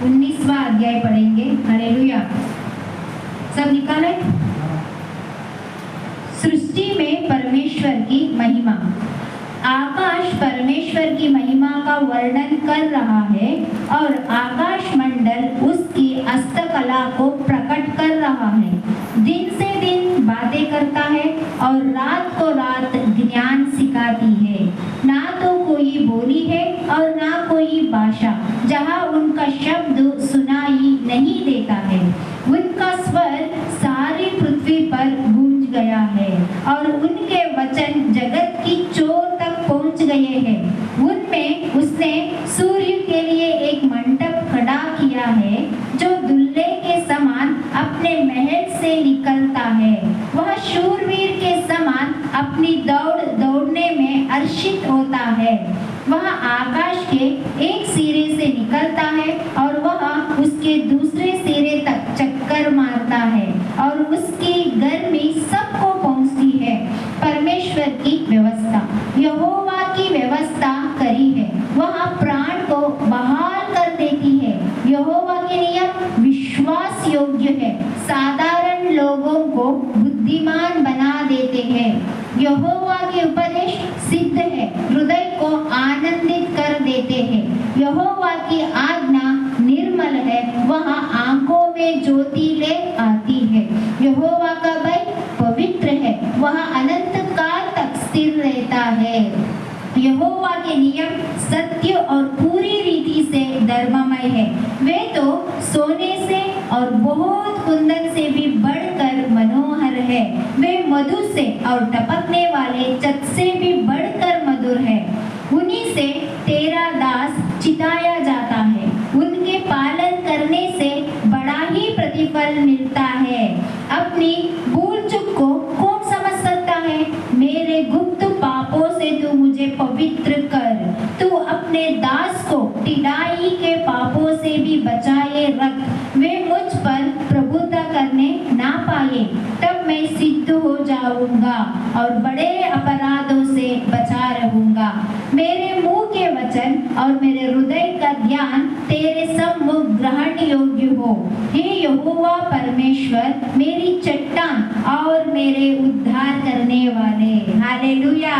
19वां अध्याय पढ़ेंगे। हालेलुया। सब निकाले। सृष्टि में परमेश्वर की महिमा। आकाश परमेश्वर की महिमा का वर्णन कर रहा है और आकाश मंडल उसकी हस्तकला को प्रकट कर रहा है। दिन से दिन बातें करता है और रात को रात ज्ञान सिखाती है। ना तो कोई बोली है और ना कोई भाषा जहाँ उनका शब्द सुनाई नहीं देता है। उनका स्वर सारी पृथ्वी पर गूंज गया है और उनके वचन जगत की चोर तक पहुंच गए हैं। उनमें उसने सूर्य के लिए एक मंडप खड़ा किया है जो दुल्हे के समान अपने महल से निकलता है। वह शूरवीर के समान अपनी दौड़ दौड़ने में हर्षित होता है। वह आकाश के एक सिरे से निकलता है और वह उसके दूसरे सिरे तक चक्कर मारता है और उसकी गर्मी सबको पहुंचती है। परमेश्वर की व्यवस्था। यहोवा की व्यवस्था करी है, वह प्राण को बहाल कर देती है। यहोवा के नियम विश्वास योग्य है, साधारण लोगों को बुद्धिमान बना देते हैं। यहोवा के उपदेश सिद्ध है, हृदय को आनंदित कर देते हैं। यहोवा की आज्ञा निर्मल है, वह आंखों में ज्योति ले आती है। यहोवा का भय पवित्र है, वह अनंत काल तक स्थिर रहता है। यहोवा के नियम सत्य और पूरी रीति से धर्ममय है। वे तो सोने से और बहुत कुंदन से भी बढ़कर मनोहर है। वे मधु से और टपकने वाले चक से भी बढ़कर मधुर है। उन्हीं से तेरा दास चिताया जाता है। उनके पालन करने से बड़ा ही प्रतिफल मिलता है। अपनी भूल चूक को कौन समझ सकता है? मेरे गुप्त पापों से तू मुझे पवित्र कर। तू अपने दास को टिड़ाई के पापों से भी बचाए रख। वे मुझ पर प्रभुता करने ना पाए, तब मैं सिद्ध हो जाऊंगा और बड़े अपराधों से बचा रहूंगा। मेरे मुंह के वचन और मेरे हृदय का ध्यान तेरे सम्मुख ग्रहण योग्य हो। हे यहोवा परमेश्वर, मेरी चट्टान और मेरे उद्धार करने वाले। हालेलुया।